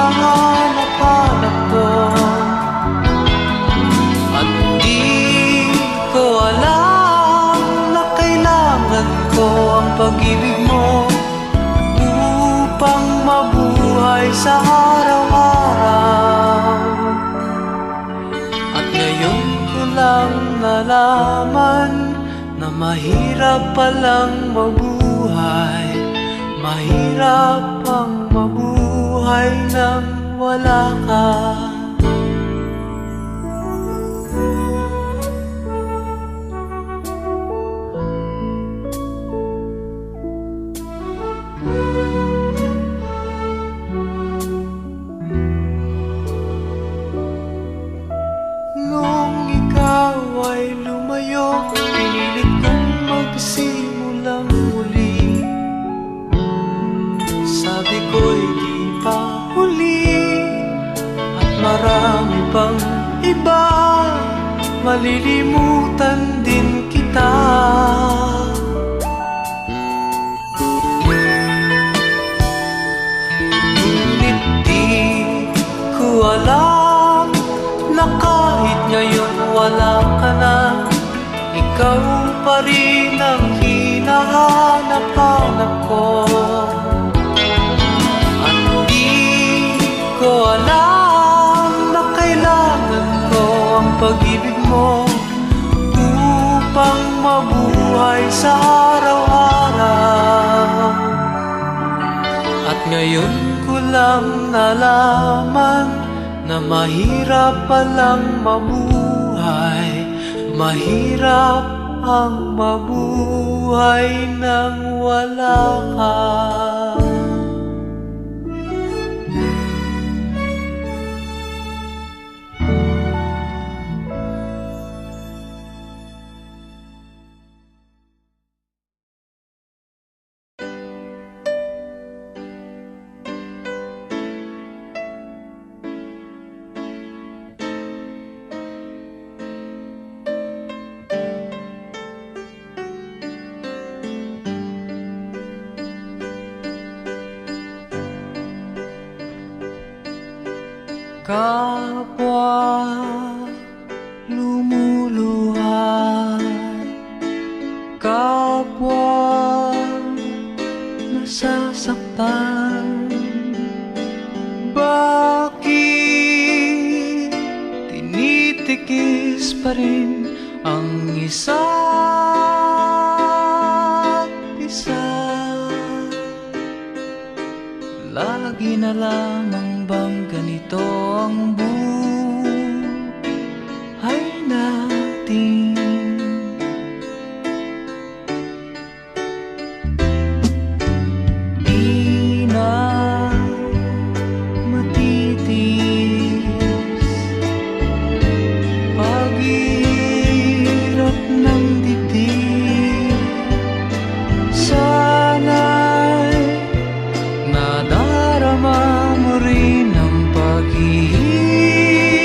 hinahanap-hanap ko. At di ko alam na kailangan ko ang pag-ibig mo upang mabuhay sa araw-araw. At ngayon ko lang nalaman na mahirap palang mabuhay, mahirap ang mabuhay nang wala ka. Nung ikaw ay lumayo, pinilit kong magsimulang muli. Sabi ko'y di pa huli, at marami pang iba, malilimutan din kita. Ngunit di ko alam na kahit ngayon wala ka na, ikaw pa rin ang hinahanap-hanap ko. At di ko alam na kailangan ko ang pag-ibig mo upang mabuhay sa araw-araw. At ngayon ko lang nalaman na mahirap palang mabuhay, mahirap ang mabuhay nang wala ka. Kapwa lumuluha, kapwa nasasaktan, bakit tinitikis pa rin ang isa't isa? Lagi na lamang bang ganito ang buhay natin? Di na matitis paghirap ng dibdib. Sana'y nadarama mo rin ang paghihirap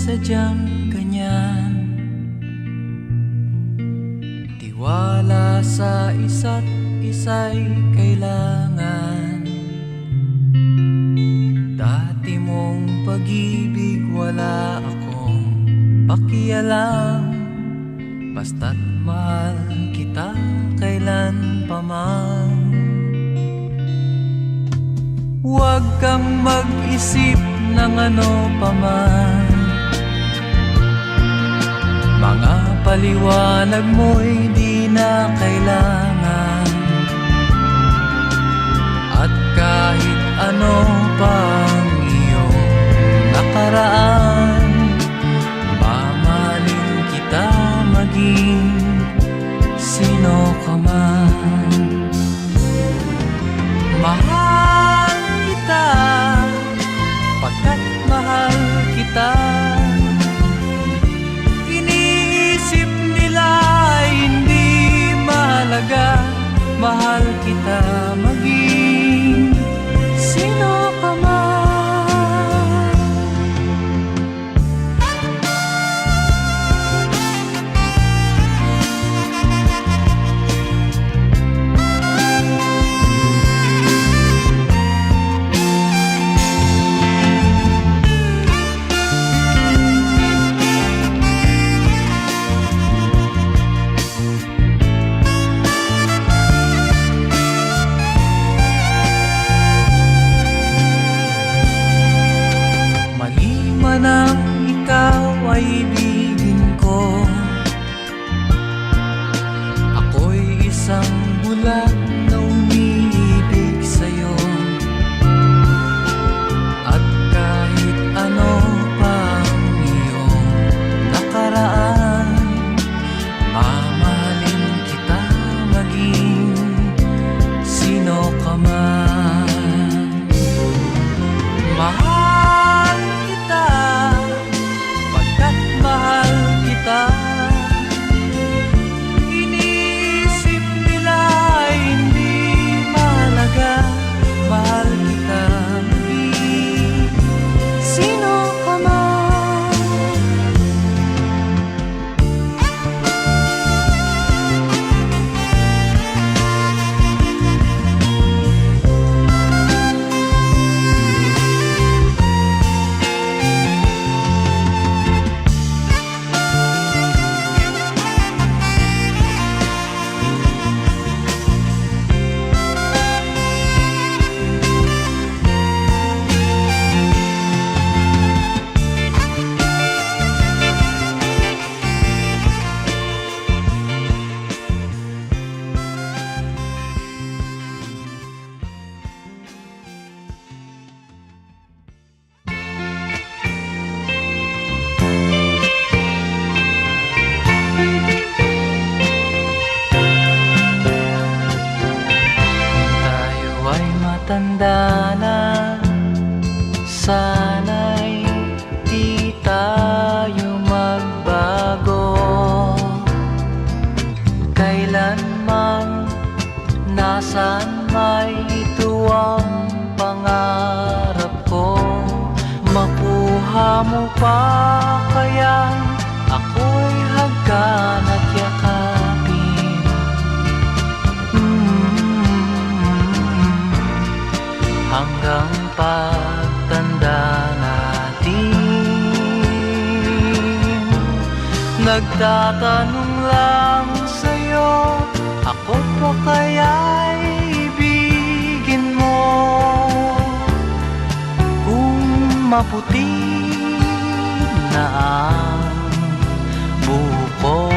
sadyang ganyan. Tiwala sa isa't isa'y kailangan. Dati mong pag-ibig wala akong pakialam, basta't mahal kita kailan pa man. Huwag kang mag-isip ng ano pa man, mga paliwanag mo'y di na kailangan. At kahit ano pang iyong nakaraan, mamahalin kita maging sino ka man. Mahal kita pagkat mahal kita. Iniisip nila ay hindi mahalaga, mahal kita maging sino ka man. Nang ikaw ay ibigin ko, ako'y isang bulag na umiibig sa'yo. At kahit ano pang iyong nakaraan, mamahalin kita maging sino ka man. Mahal kita mahal kita. Iniisip nila ay hindi mahalaga, mahal kita maging sino ka man. Tanda na, sana'y di tayo magbago. Kailanman, nasaan may ito ang pangarap ko. Makuha mo pa kaya ako'y hagkan at yakapin. Hanggang pagtanda natin, nagtatanong lang sa'yo, ako pa kaya'y ibigin mo? Kung maputi na ang buko,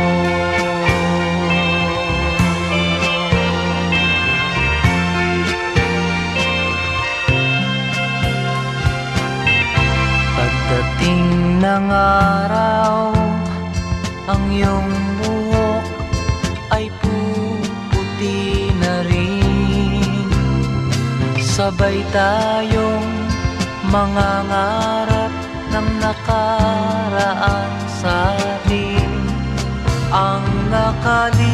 pagdating ng araw, ang iyong buhok ay puputi na rin. Sabay tayong mangangarap ng nakaraan sa atin. Ang nakalipas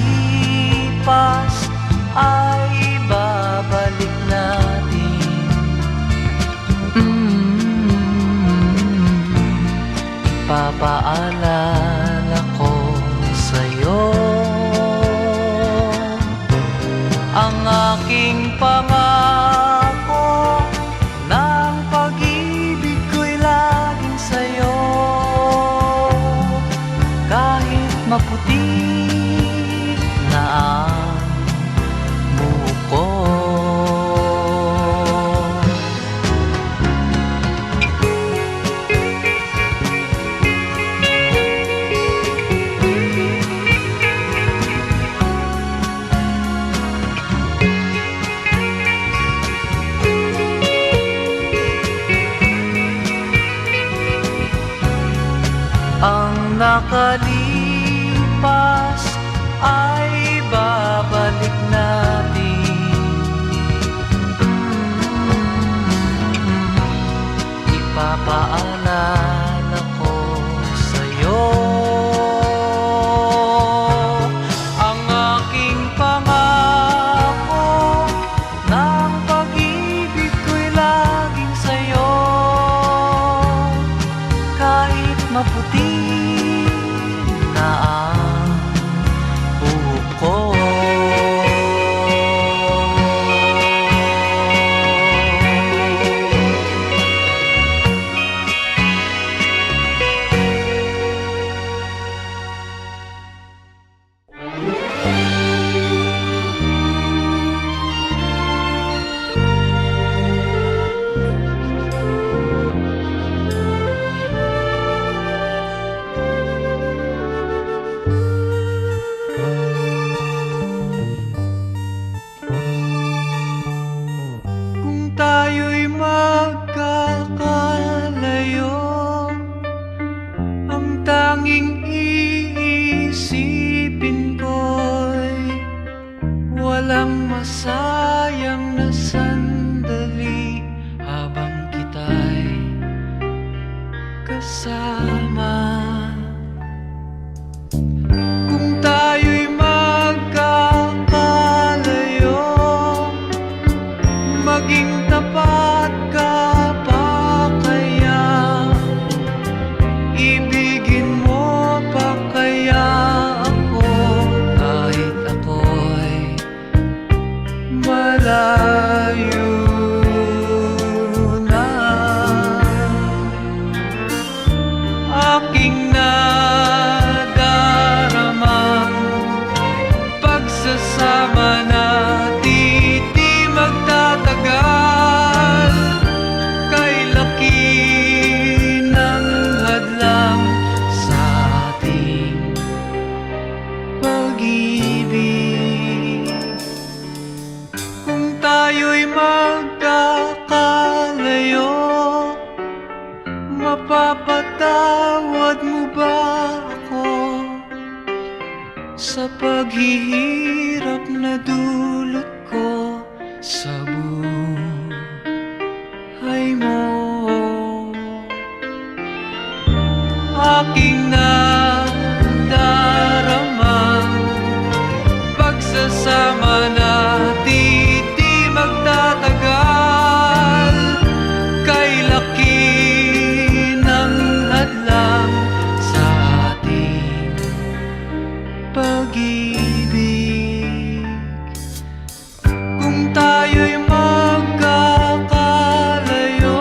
ay babalik natin. ipapaalala ko sa'yo ang aking pangako ng pag-ibig ko'y laging sa'yo. Kahit maputi na ang buhok ko, ang nakalipas ay babalik natin. Ipapaalala ko sa'yo ang aking pangako ng pag-ibig ko'y laging sa'yo. Kahit maputi na ang buhok ko, kung tayo'y magkakalayo, ang tanging iisipin ko'y walang masayang na sandali habang kita'y kasama. Kung tayo'y magkakalayo, maging tapat ka pa kaya? Ibigin mo pa kaya ako kahit ako'y malayo na? Aking nadaramang pagsasama natin di magtatagal. Kay laki ng hadlang sa ating pag-ibig. Kung tayo'y magkakalayo, mapapatawad mo ba ako sa paghihirap na dulot ko sa buhay mo? Aking nadaramang pagsasama natin di magtatagal. Kay laki ng hadlang sa ating pag-ibig. Kung tayo'y magkakalayo,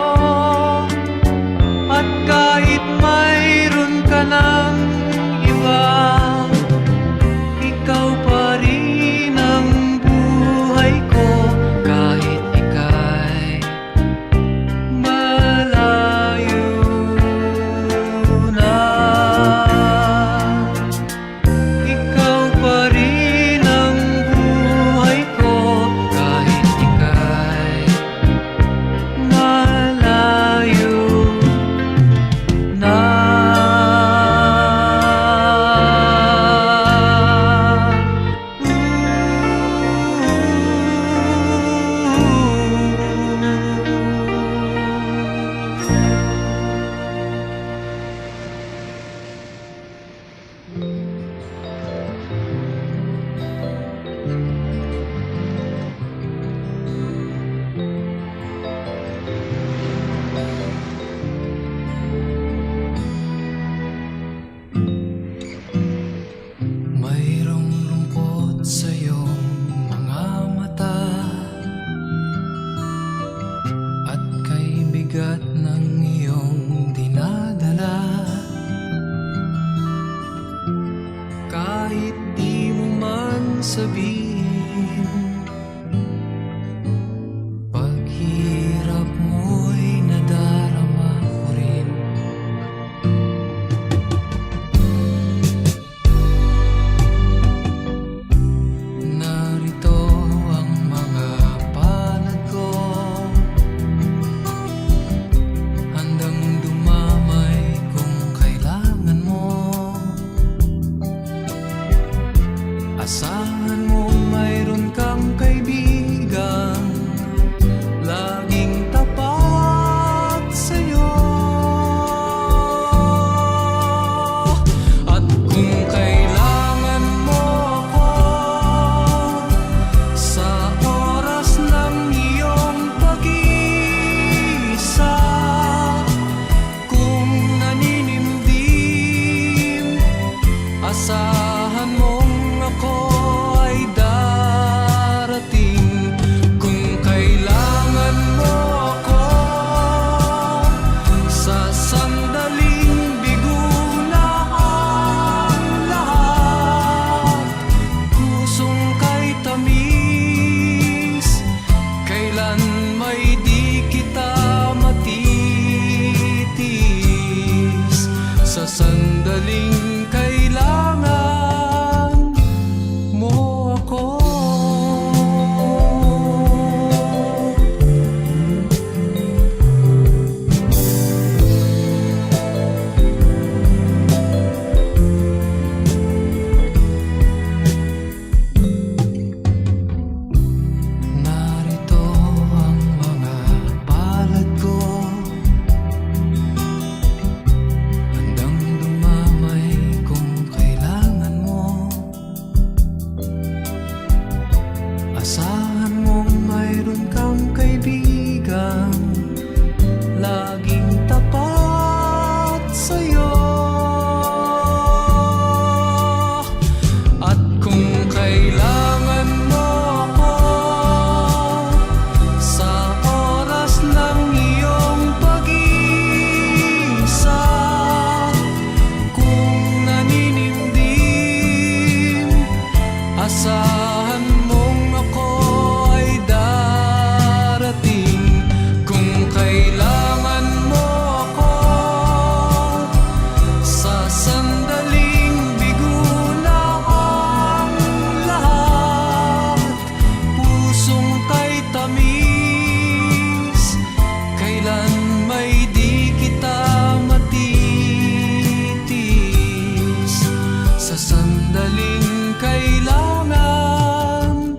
at kahit mayroon ka ng Asahan mong ako ay darating kung kailangan mo ako. Sa sandaling bigo na ang lahat, pusong kay tamis, kailan may di kita matitis. Sa sandaling kailangan mo ako. Narito ang mga palad ko, handang dumamay kung kailangan mo. Asahan mong mayroon kang kaibigan, laging tapat sa'yo. At kung kailangan mo ako, sa oras ng iyong pag-iisa, kung naninimdim, asahan mong ako ay darating kung kailangan mo ako. Sa sandaling bigo na ang lahat, pusong kay tamis, kailan may di kita matitis. Sa sandaling kailangan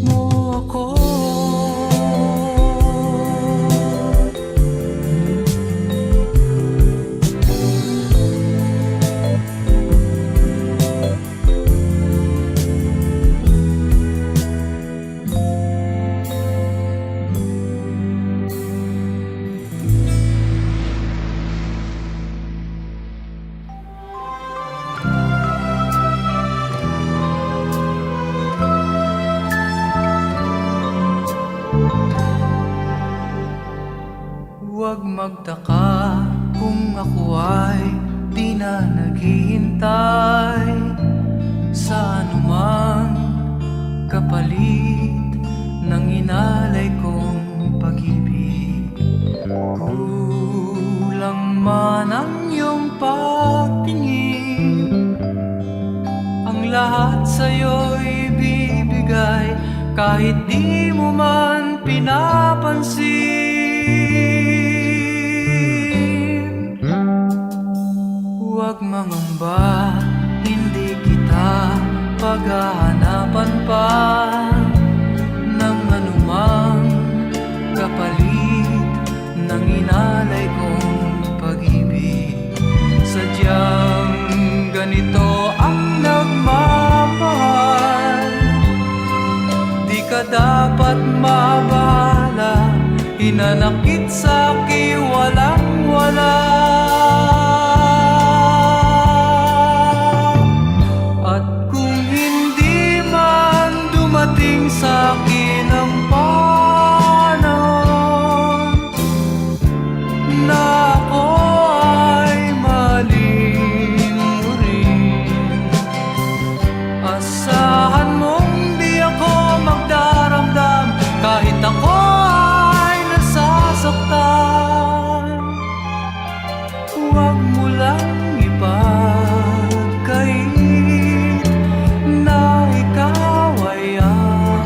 mo ako. Huwag magtaka kung ako ay di na naghihintay sa anumang kapalit ng inalay kong pag-ibig. Kulang man ang iyong pagtingin, ang lahat sa'yo'y bibigay kahit di mo man pinapansin. Huwag mangamba, hindi kita paghahanapan pa ng anumang kapalit ng inalay kong pag-ibig. Sadyang ganito ang nagmamahal, di ka dapat mabahala, hinanakit sa'ki walang-wala. At kung hindi man dumating sa'kin ang panahon na ako ay mahalin mo rin, asahan mong di ako magdaramdam kahit ako ay nasasaktan. Huwag mo lang ipagkait na ikaw ay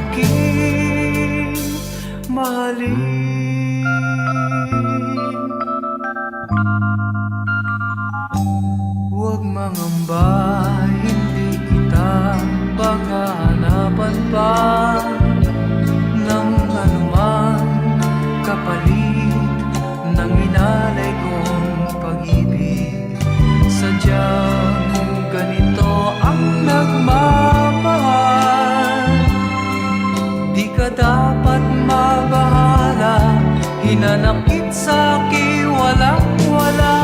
aking mahalin. Huwag mangamba, hindi kita paghahanapan pa ng anumang kapalit ng inalay kong pag-ibig. Sadyang ganito ang nagmamahal, di ka dapat mabahala, hinanakit sa'ki walang-wala.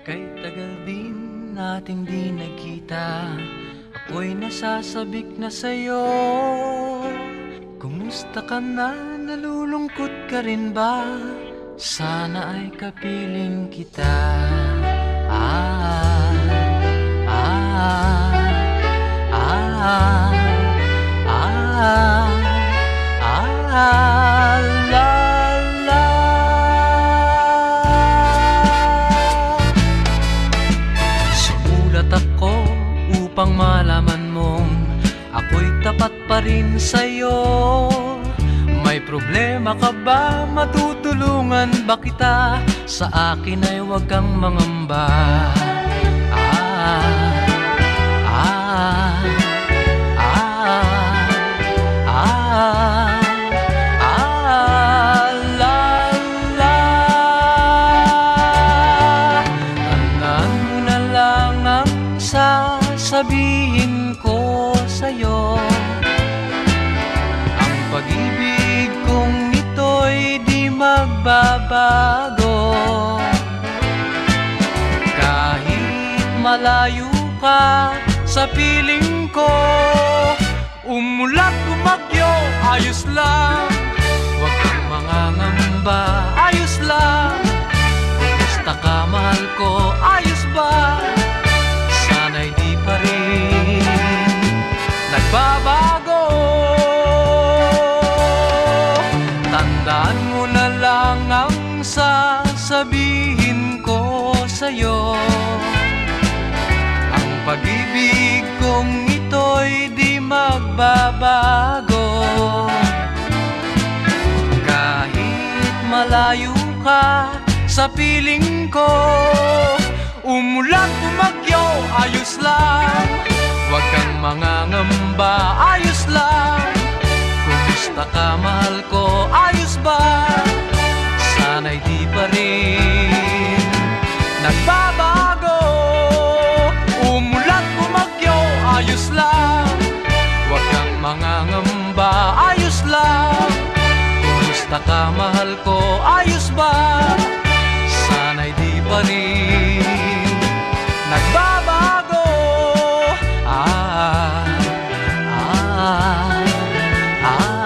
Kay tagal din nating di nagkita, ako'y nasasabik na sa'yo. Kumusta ka na? Nalulungkot ka rin ba? Sana ay kapiling kita. Ah, ah, ah, ah, ah, la, la. Sumulat ako upang malaman mong ako'y tapat pa rin sa'yo. May problema ka ba? Matutulungan ba kita? Sa akin ay huwag kang mangamba. Ah, ah, ah, ah, ah, la, la. Tandaan mo na lang ang sasabihin ko sa'yo. Ang pag-ibig kong ito'y di magbabago. Kahit malayo ka sa piling ko, umulat bumagyo, ayos lang. Huwag kang mangangamba, ayos lang. Kumusta ka, mahal ko, ayos ba? Sana'y di pa rin nagbabago. Tandaan mo na lang ang sasabihin ko sa'yo. Ang pag-ibig kong ito'y di magbabago. Kahit malayo ka sa piling ko, umulan bumagyo, ayos lang. Huwag kang mangangamba, ayos lang. Kumusta ka, mahal ko, ayos ba? Sana'y di pa rin nagbabago. Umulat bumagyo, ayos lang. Huwag kang mangangamba, ayos lang. Kumusta ka, mahal ko, ayos ba? Sana'y di pa rin nagbabago. Ah, ah,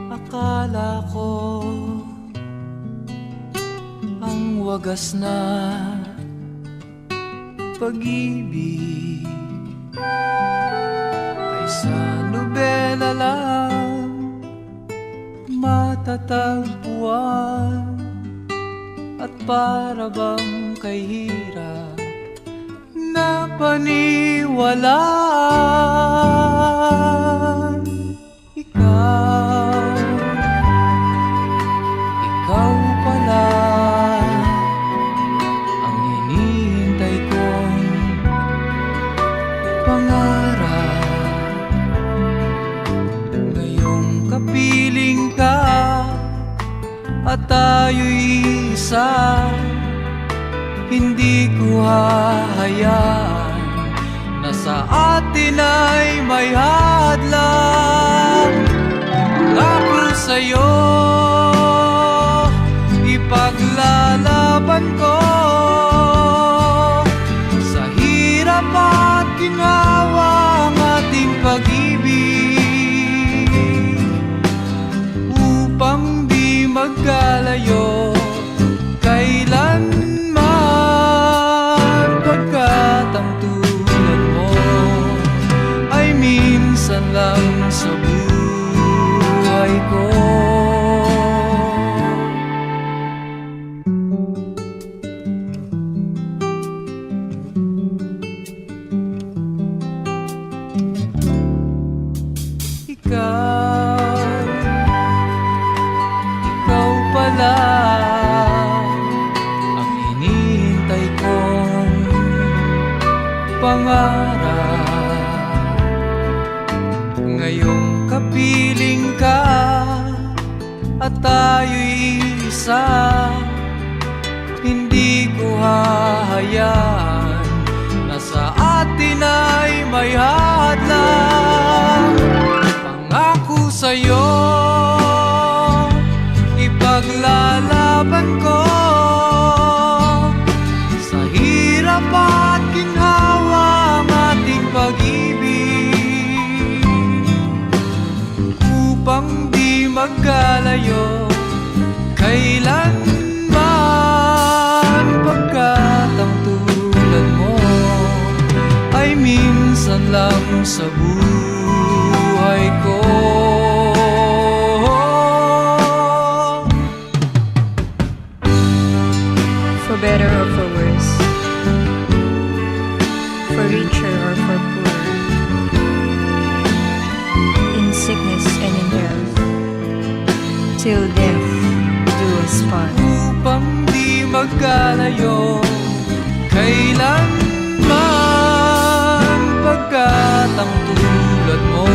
akala ko ang wagas na pag-ibig ay sa nobela lang matatagpuan, at para bang kay hirap na paniwalaan. Ikaw pala ang hinihintay kong pangarap. Ngayong kapiling ka at tayo'y isa, hindi ko hahayaan na sa atin ay may hadlang. Ngako sa'yo, ipaglalaban ko sa hirap at ginhawa ang ating pag-ibig, upang di magkalayo kailanman. Pagkat ang tulad mo ay minsan lang sa buhay ko. at tayo'y isa. Hindi ko hahayaan na sa atin ay may hadlang. Pangako sa'yo, ipaglalaban ko sa hirap at ginhawa ang ating pag-ibig, upang di magkalayo kailanman, pagkat ang tulad mo ay minsan lang sa buhay ko. For better or for worse, for richer or for poor, in sickness and in health, till death do us part. Upang di magkalayo kailanman, pagkat ang tulad mo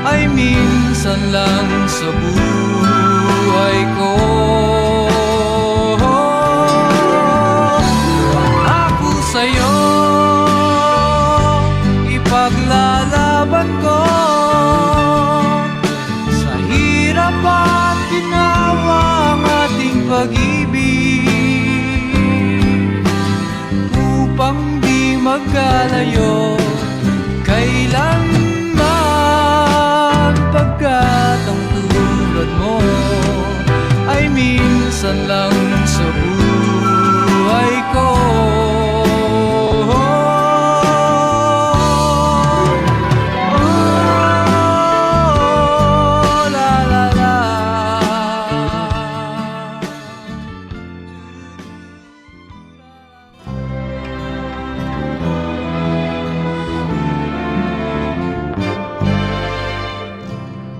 ay minsan lang sa buhay ko. Pangako sa'yo, ipaglalaban ko sa hirap at ginawa ang ating pag-ibig, upang di magkalayo kailanman, pagkat ang tulad mo ay minsan lang sa buhay ko.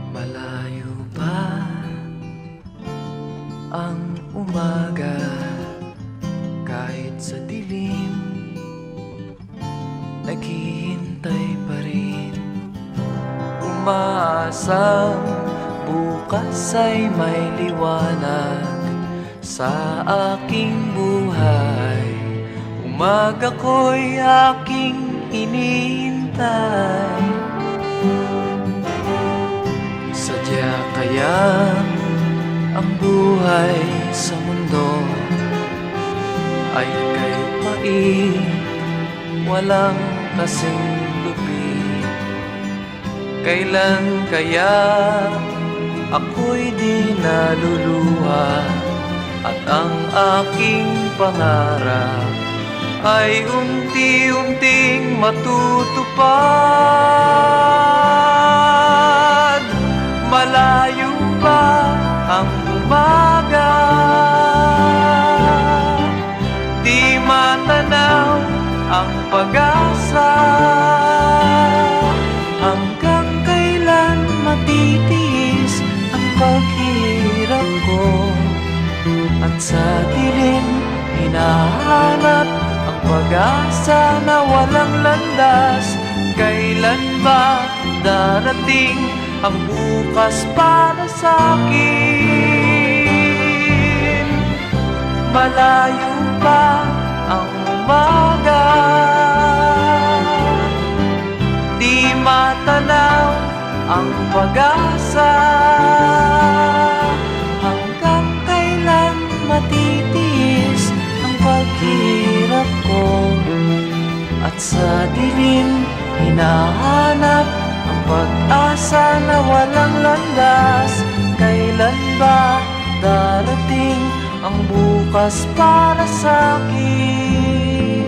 Malayo pa ang umaga, kahit sa dilim naghihintay pa rin, umaasang bukas ay may liwanag sa aking buhay. Umaga ko'y aking hinihintay. Sadya kaya ang buhay sa mundo ay kay pait, walang kasing lupit. Kailan kaya ako'y di naluluha at ang aking pangarap ay unti-unting matutupad. Malayo pa ang umaga, di matanaw ang pag-asa. Hanggang kailan matitiis ang paghihirap ko, at sa dilim hinahanap ang pag-asa na walang landas. Kailan ba darating ang bukas para sa'kin? Malayo pa ang umaga, di matanaw ang pag-asa. Hanggang kailan matitiis ang paghirap ko, at sa dilim hinahanap ang pag-asa na walang landas. Kailan ba darating ang bukas para sa'kin?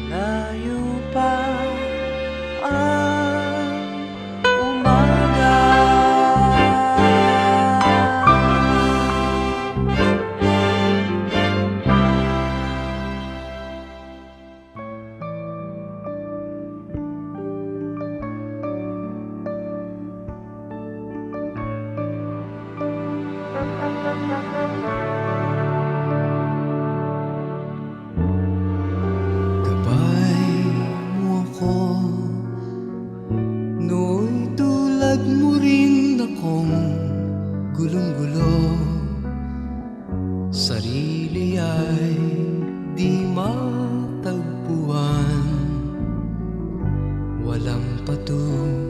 Malayo pa ang umaga. Gabay mo ako, nooy tulad mo rin akong gulong-gulo, sarili ay di matagpuan, walang patunguhan.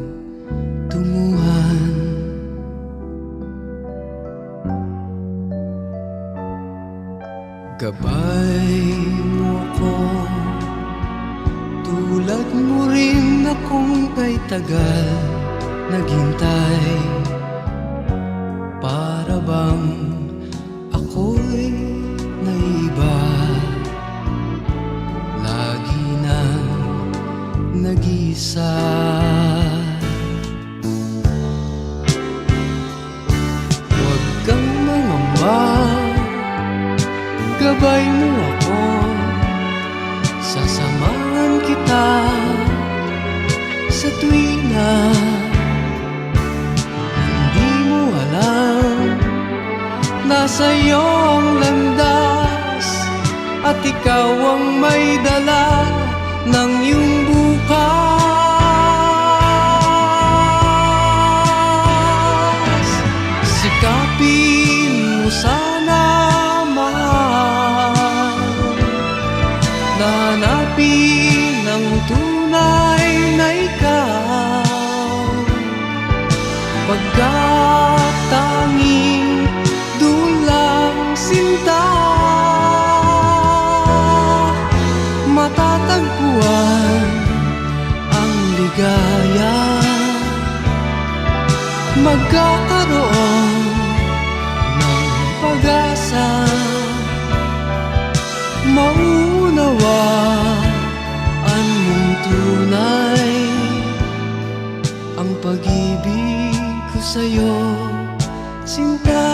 Gabay mo ako, tulad mo rin akong kay tagal naghintay. Para bang ako'y naiba, lagi nang nag-iisa. Huwag kang mangamba, gabay mo ako, sasamahan kita sa tuwina. Hindi mo alam, nasa iyo ang landas, at ikaw ang may dala ng iyong bukas. Sikapin mo sana, mahal, na hanapin ang tunay na ikaw, pagkat tanging dulang sinta matatagpuan ang ligaya. Magkakaroon ng pag-asa, maunawaan mong tunay ang pag-ibig ko sa'yo, sinta.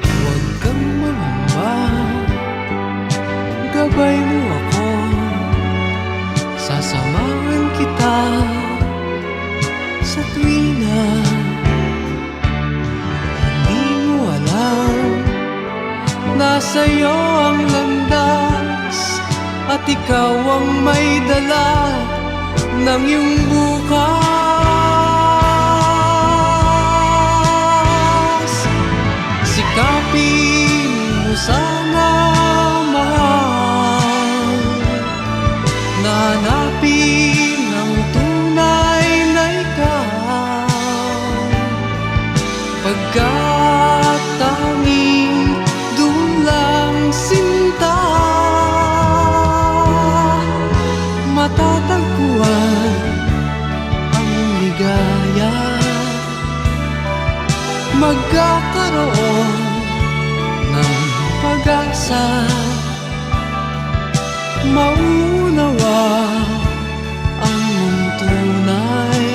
Huwag kang mangamba, gabay mo ako, sasamahan kita sa tuwina. Hindi mo alam, nasa iyo ang landas, at ikaw ang may dala ng iyong bukas. Sikapin mo sana, mahal, na hanapin ang tunay na ikaw, pagkat tanging dulang sinta matatagpuan ang ligaya. Magkakaroon ng pag-asa, maunawa ang mong tunay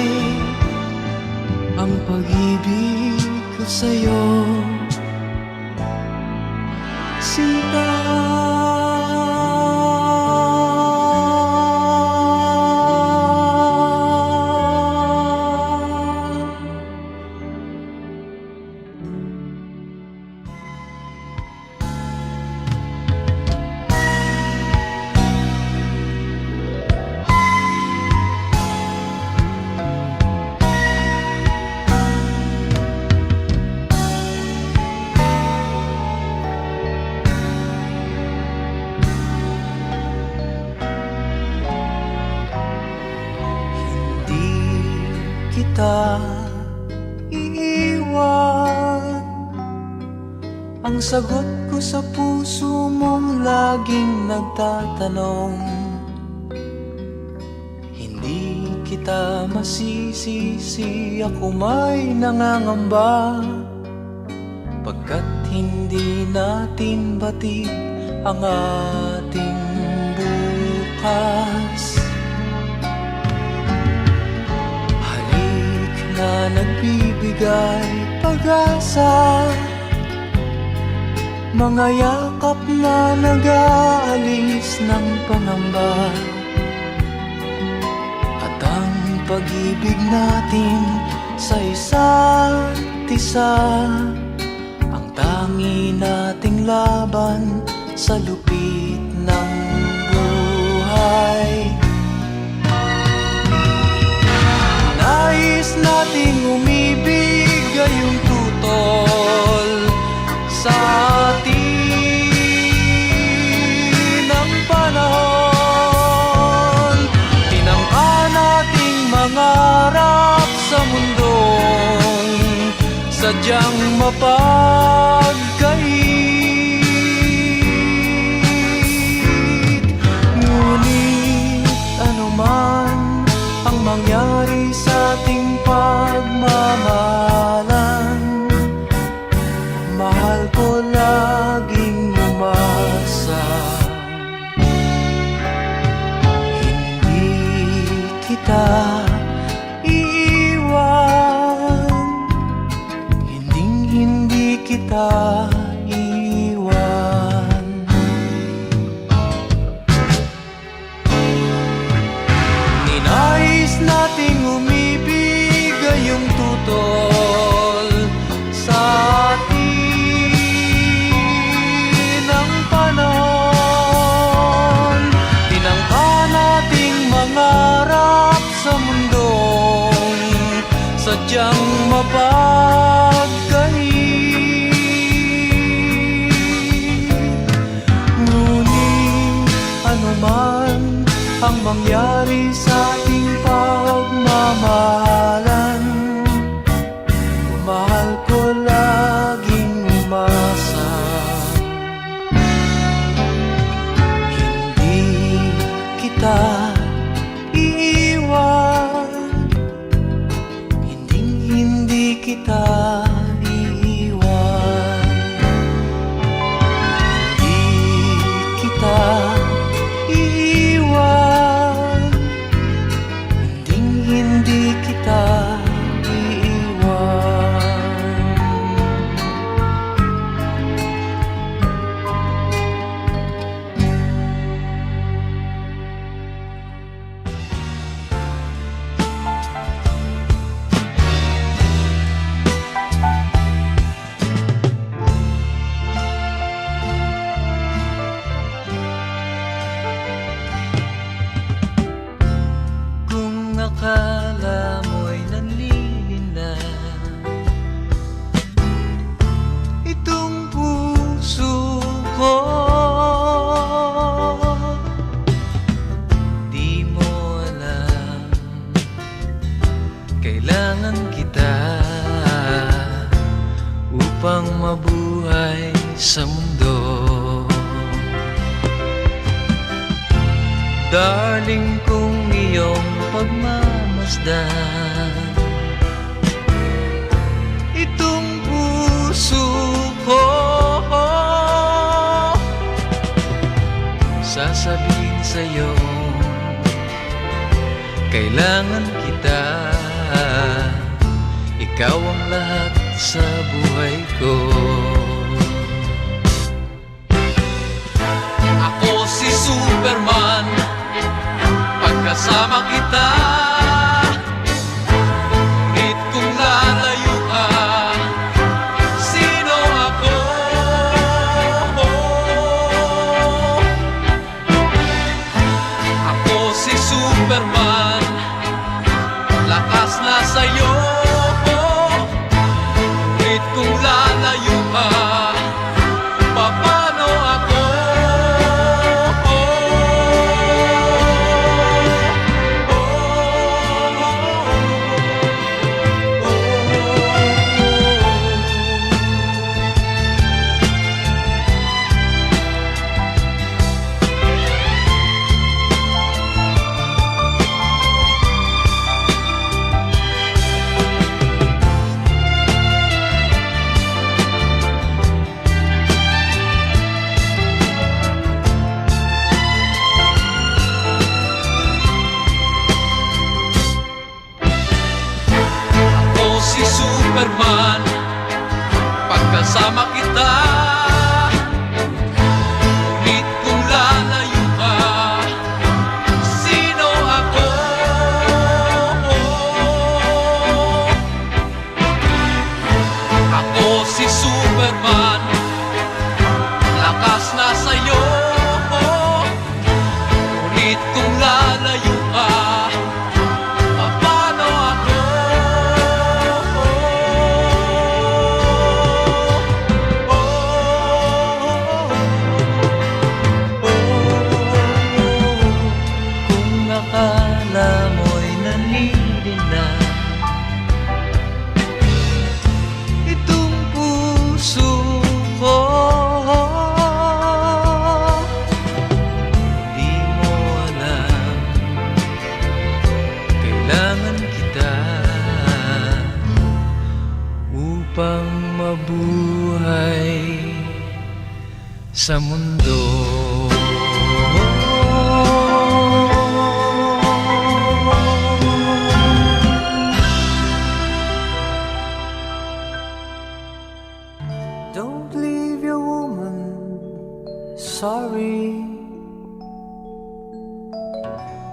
ang pag-ibig ko sa'yo, sinta. Kita iiwan, ang sagot ko sa puso mong laging nagtatanong. Hindi kita masisisi, ako may nangangamba, pagkat hindi natin batid ang ating bukas. Na nagbibigay pag-asa, mga yakap na nag-aalis ng pangamba, at ang pag-ibig natin sa isa't isa, ang tangi nating laban sa lupit ng buhay. Nais nating umibig, gayon sadyang mapagkait. Ngunit anuman ang mangyari sa ating pagmamahalan, mahal ko laging umasa. Hindi kita iiwan, hindi kita iiwan. Ninais nating umibig ngayong tutol sa atin ang panahon. Tinangka nating mangarap sa mundong sadyang mapagkait. Ngunit anuman ang mangyari sa ating pagmamahalan, mahal ko laging umasa. Hindi kita iiwan, hindi kita iiwan. Hindi kita iiwan, hindi kita iiwan. Kung akala mo'y nanlilinlang itong puso ko, di mo alam kailangan kita upang mabuhay sa mundo. Darling, kung iyong pagmamasdan itong puso ko, sasabihin sa'yo kailangan kita. Ikaw ang lahat sa buhay ko. Ako si Superman, pagkasama kita. Ngunit kung lalayo ka, sino ako? Ako si Superman, lakas na sa'yo. Ngunit kung lalayo ka, paano ako? Si Superman, pagkasama kita. Ngunit kung lalayo ka, sino ako? Ako si Superman, lakas na sa'yo. Ngunit kung lalayo ka, paano ako? Oh, upang mabuhay sa mundo. Don't leave your woman, sorry.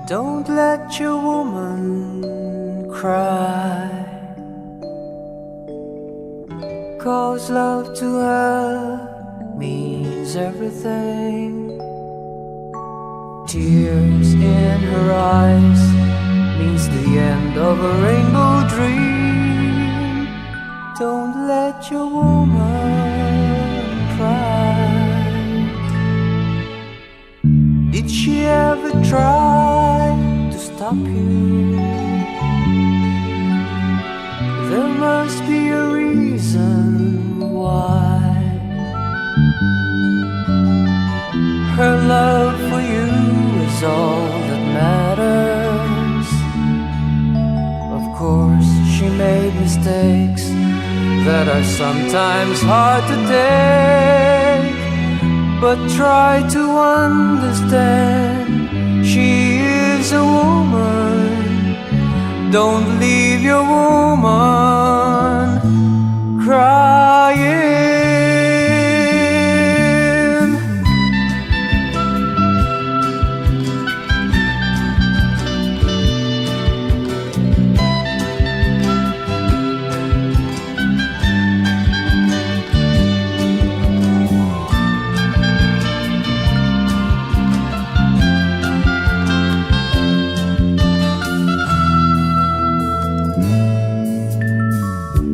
Don't let your woman cry, 'cause love to her means everything. Tears in her eyes means the end of a rainbow dream. Don't let your woman cry. Did she ever try to stop you? There must be a reason why. Her love for you is all that matters. Of course, she made mistakes that are sometimes hard to take, but try to understand, she is a woman. Don't leave your woman crying.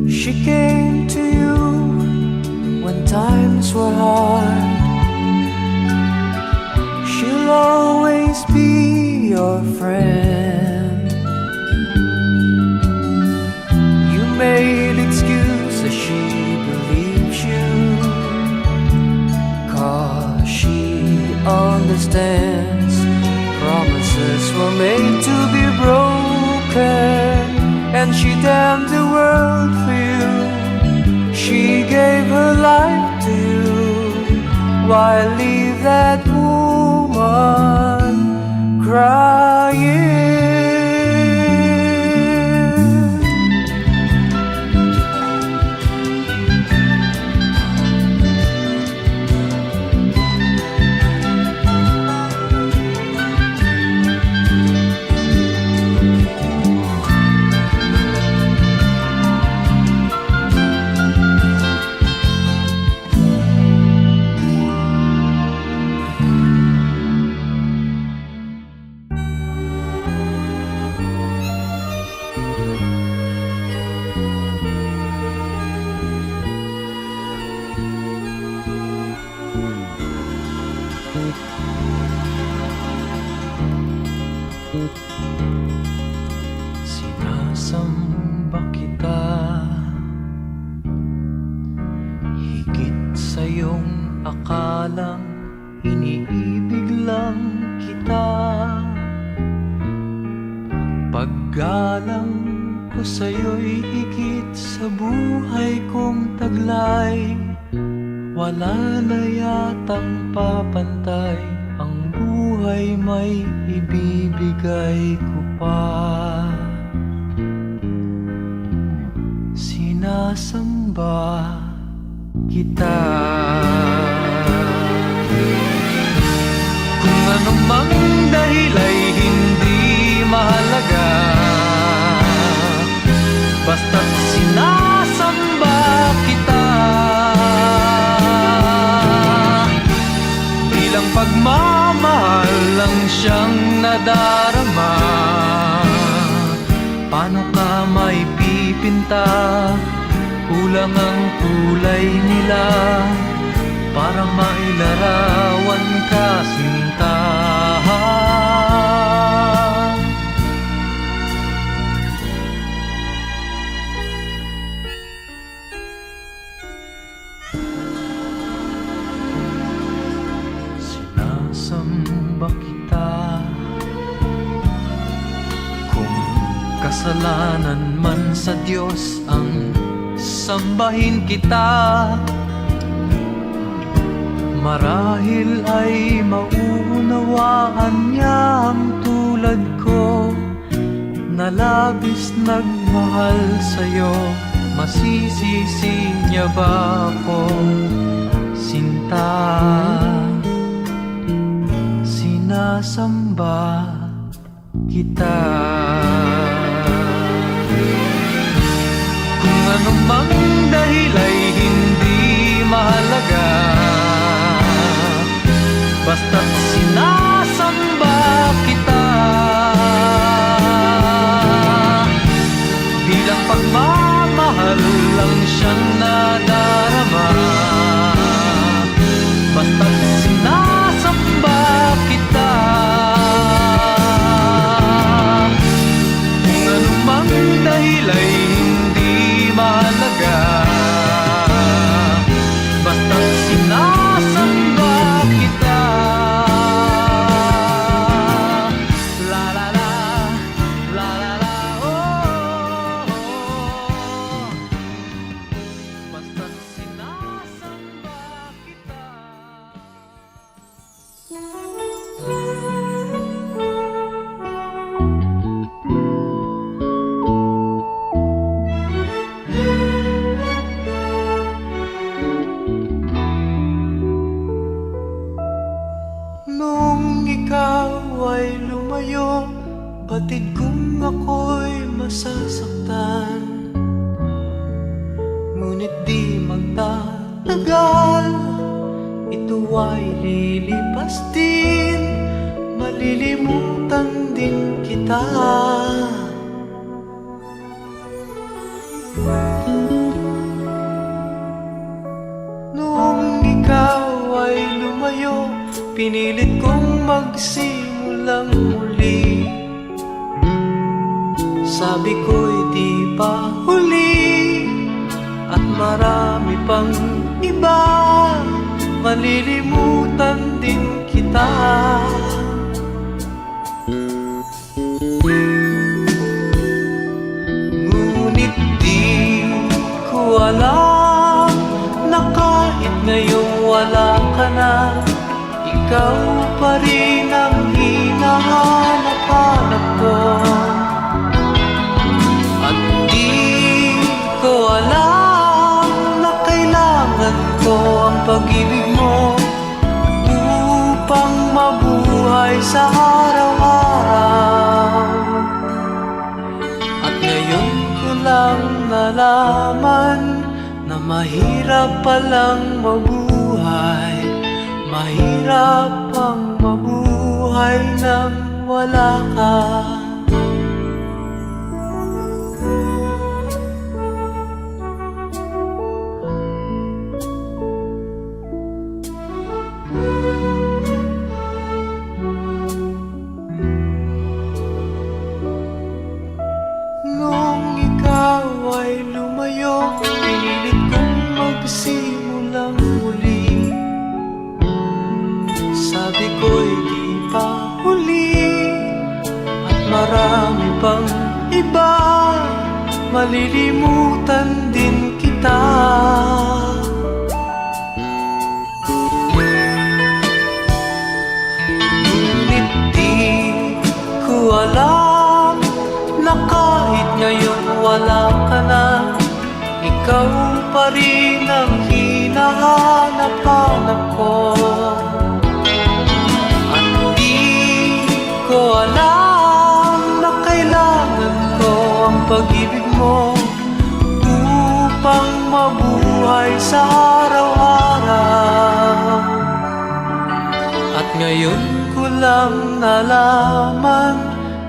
She came to you when times were hard. She'll always be your friend. You made excuses, she believes you, 'cause she understands promises were made to be broken. And she damned the world for you. She gave her life to you. Why leave that woman crying? Sinasamba kita, higit sa iyong akalang iniibig lang kita. Paggalang ko sa'yo'y higit sa buhay kong taglay. Wala na yatang papantay, ang buhay may ibibigay ko pa. Sinasamba kita. Kung anumang dahil ay hindi mahalaga, basta't sinasamba kita. Bilang pagmamahal lang siyang nadarama. Paano ka may pipinta? Kulang ang kulay nila para mailarawan ka, sinta. Sinasamba kita. Kung kasalanan man sa Diyos ang sambahin kita. Marahil ay mauunawaan niya ang tulad ko, na labis nagmahal sa'yo. Masisisi niya ba ako, sinta? Sinasamba kita. Kung anumang dahil ay hindi mahalaga, basta't sinasamba kita. Bilang pagmamahal lang siyang nadarama, basta't sinasamba kita. Kung anumang dahil ay hindi mahalaga, basta't sinasamba kita. La la la, la la la, oh, oh. Basta't sinasamba kita. Nung ikaw ay lumayo, batid kong ako'y masasaktan. Ngunit di magtatagal, ito ay lilipas din, malilimutan din kita. Nung ikaw ay lumayo, pinilit kong magsimulang muli. Sabi ko'y di pa huli, at marami pang iba, malilimutan din kita. Ngunit di ko alam na kahit ngayong wala ka na, ikaw pa rin ang hinahanap-hanap ko. At di ko alam na kailangan ko ang pag-ibig mo upang mabuhay sa araw-araw. At ngayon ko lang nalaman na mahirap palang mabuhay, mahirap ang mabuhay nang wala ka. Nung ikaw ay lumayo, pinilit kong magsimulang muli. Sabi ko'y di pa huli, at marami pang iba, malilimutan din kita. Ngunit di ko alam na kahit ngayon wala ka na, ikaw pa rin ang hinahanap-hanap ko. Ko alam na kailangan ko ang pag-ibig mo upang mabuhay sa araw-araw. At ngayon ko lang nalaman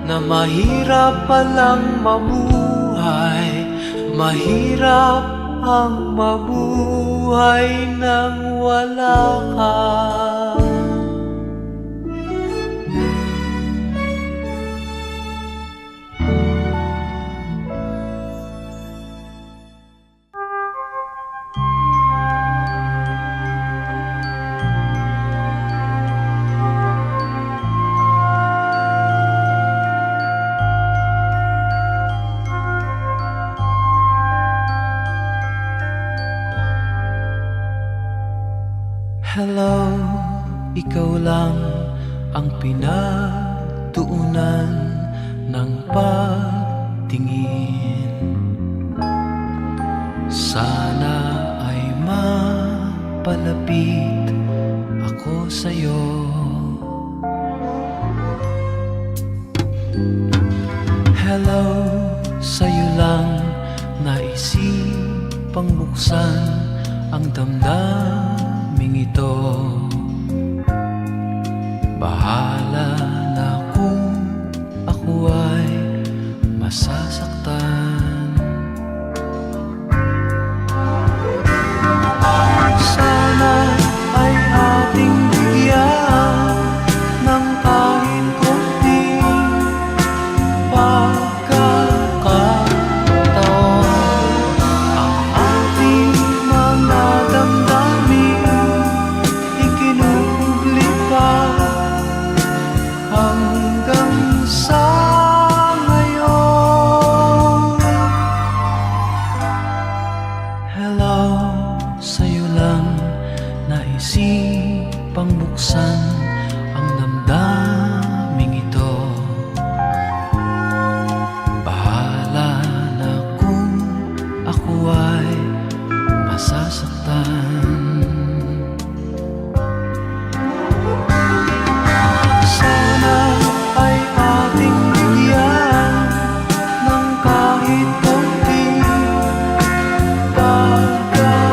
na mahirap palang mabuhay, mahirap ang mabuhay nang wala ka. Hello, ikaw lang ang pinagtuunan ng pagtingin. Sana ay mapalapit ako sa'yo. Hello, sa'yo lang naisipang buksan ang damdaming ito. Bahala na kung ako ay masasaktan. Sana ay ating bigyan ng kahit konting pagkakataon. Ang ating mga damdamin ikinubli pa hanggang sa ngayon. Hello, sa'yo lang naisipang buksan ang damdaming ito. Bahala na kung ako ay masasaktan. Sana ay ating bigyan ng kahit konting pagkakataon.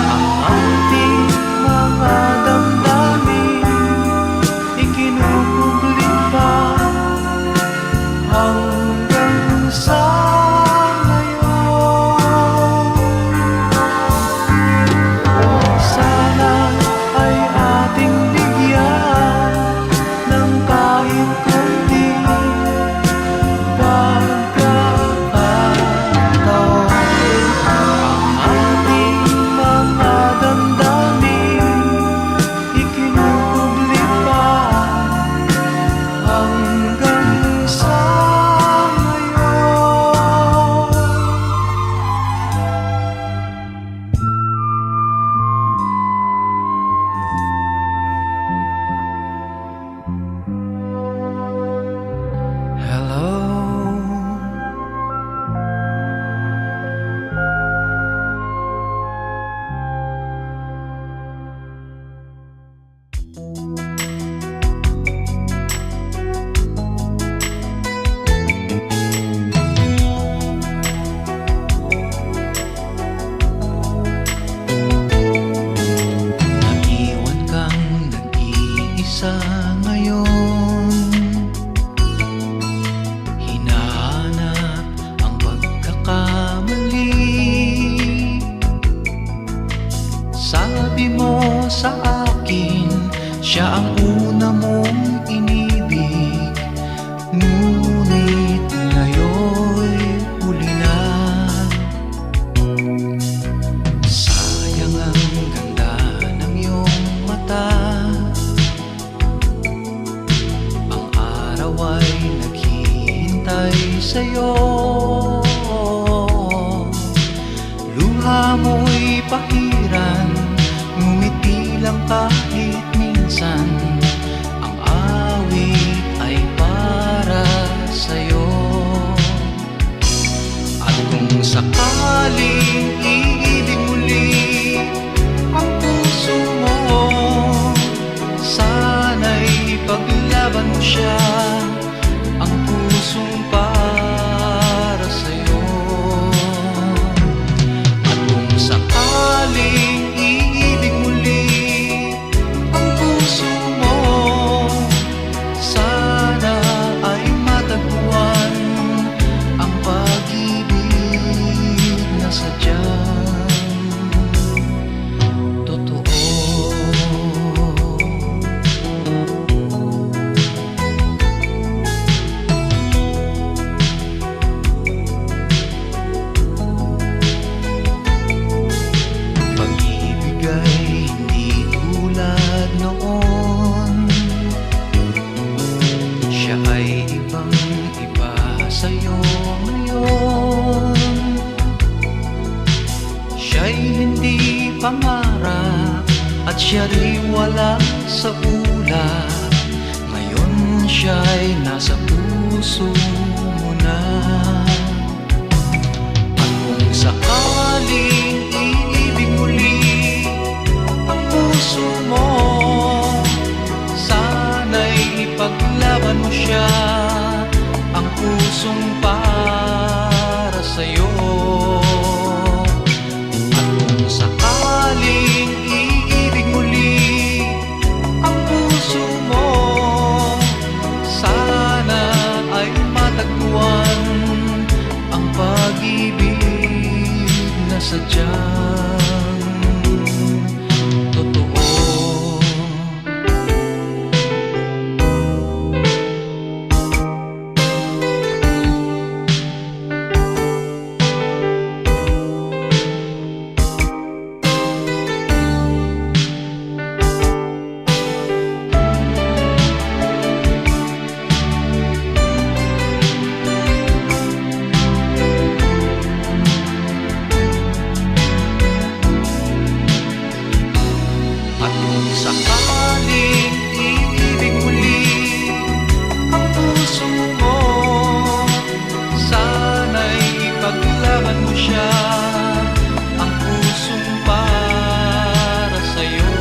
Ang ating mga damdamin ikinubli pa hanggang sa ngayon. Sana ay ating bigyan ng kahit konting pagkakataon. Ang ating mga damdamin ikinubli pa hanggang sa ngayon. Hello. Naiwan kang nag-iisa ngayon. Hinahanap ang pagkakamali. Sabi mo sa akin, siya ang una mong inibig. Ngunit ngayon'y huli na. Sayang ang ganda ng iyong mata. Ang araw ay naghihintay sa'yo. Luha mo'y pahiran, ngumiti lang kahit minsan. Ang awit ay para sa'yo. At kung sakaling iibig muli ang puso mo, sana'y paglaban mo siya, ang pusong para sa'yo. At kung sakaling iibig muli ang puso mo, sana ay matagpuan ang pag-ibig na sadyang totoo. Pag-ibig ay hindi tulad noon. Siya ay ibang-iba sa'yo ngayon. Siya'y hindi pangarap at siya rin wala sa ulap. Ngayon siya'y nasa puso mo na. At kung sakaling iibig muli ang puso mo, sana'y ipaglaban mo siya, ang pusong para sa'yo. At kung sakaling iibig muli ang puso mo, sana ay matagpuan ang pag-ibig na sadyang totoo. At kung sakaling iibig muli ang puso mo, sana'y ipaglaban mo siya, ang pusong para sa'yo.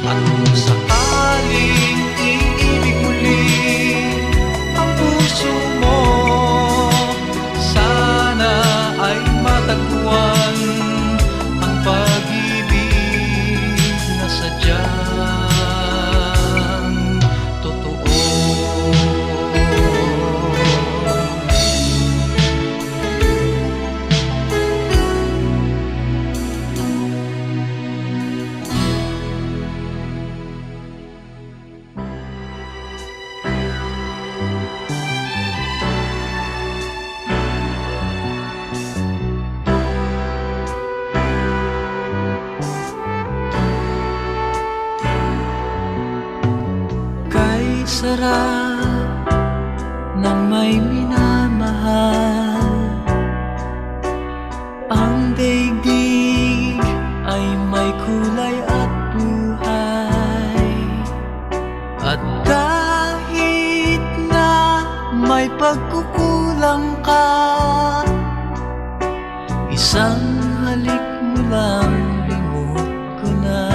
At kung sakaling iibig muli ang puso mo, sana ay matagpuan ang pag-ibig na sadyang totoo. Kay sarap ng may minamahal, ang daigdig ay may kulay at buhay. At kahit na may pagkukulang ka, isang halik mo lang limot ko na.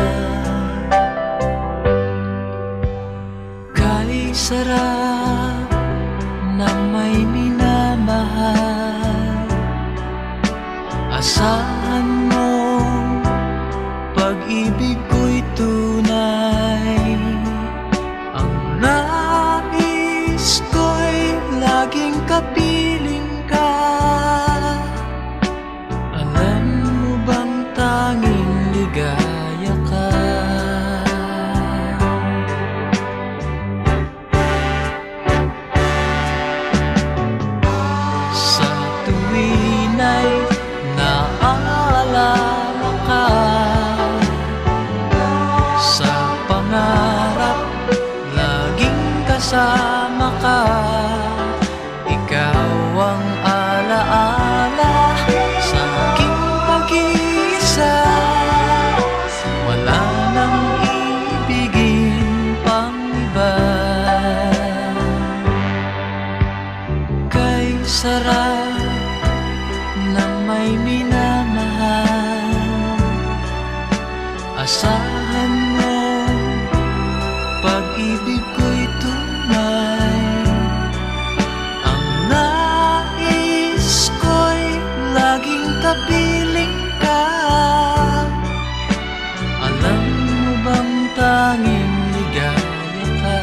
Kay sarap ng may minamahal, asahan mo pag-ibig ko'y tunay. Ang nais ko'y laging kapiling ka. Alam mo bang tanging ligaya ka? Sa tuwin ay naaalala ka, sa pangarap laging kasama ka. Ikaw ang alaala sa aking pag-iisa. Wala nang ibigin pang iba. Kay sarap ng may minamahal, asahan mo pag-ibig ko'y tunay. Ang nais ko'y laging kapiling ka. Alam mo bang tanging ligaya ka?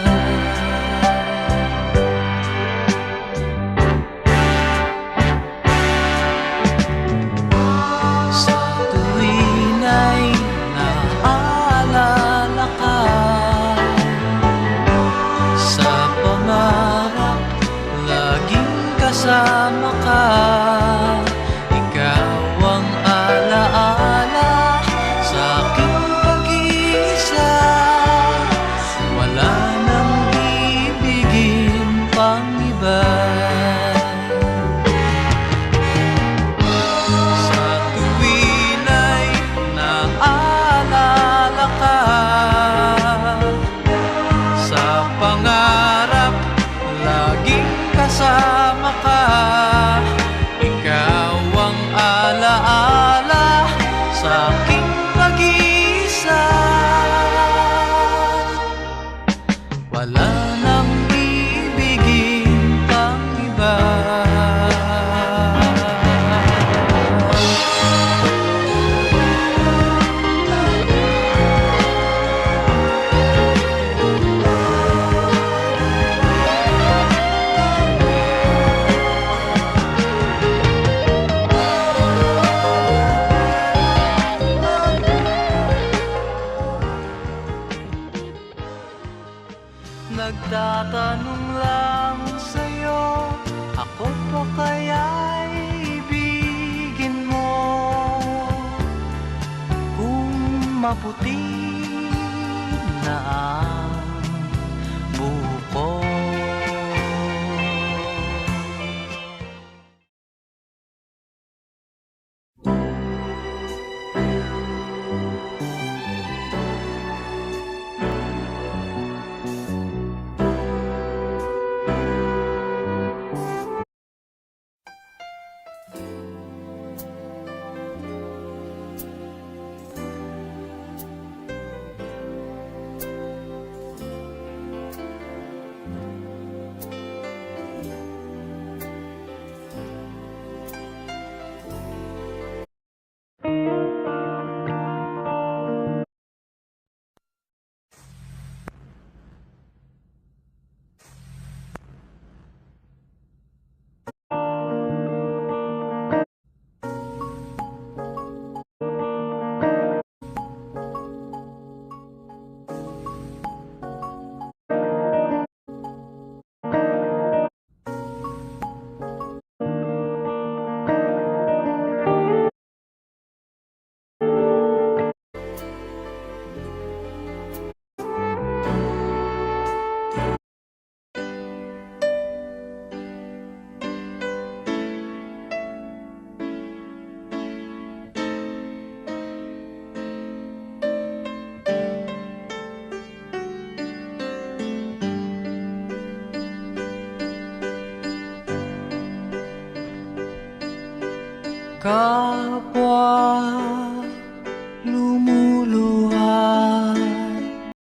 Sa tuwin ay naaalala ka, sa pangarap laging kasama ka. Ikaw ang alaala sa aking pag-iisa. Wala nang ibigin pang iba. Sa tuwin kasama ka. Ikaw ang alaala sa aking pag-iisa. Wala nang ibigin pang iba. Nagtatanong lang sa'yo, ako pa kaya'y ibigin mo? Kung maputi na ang buko. Kapwa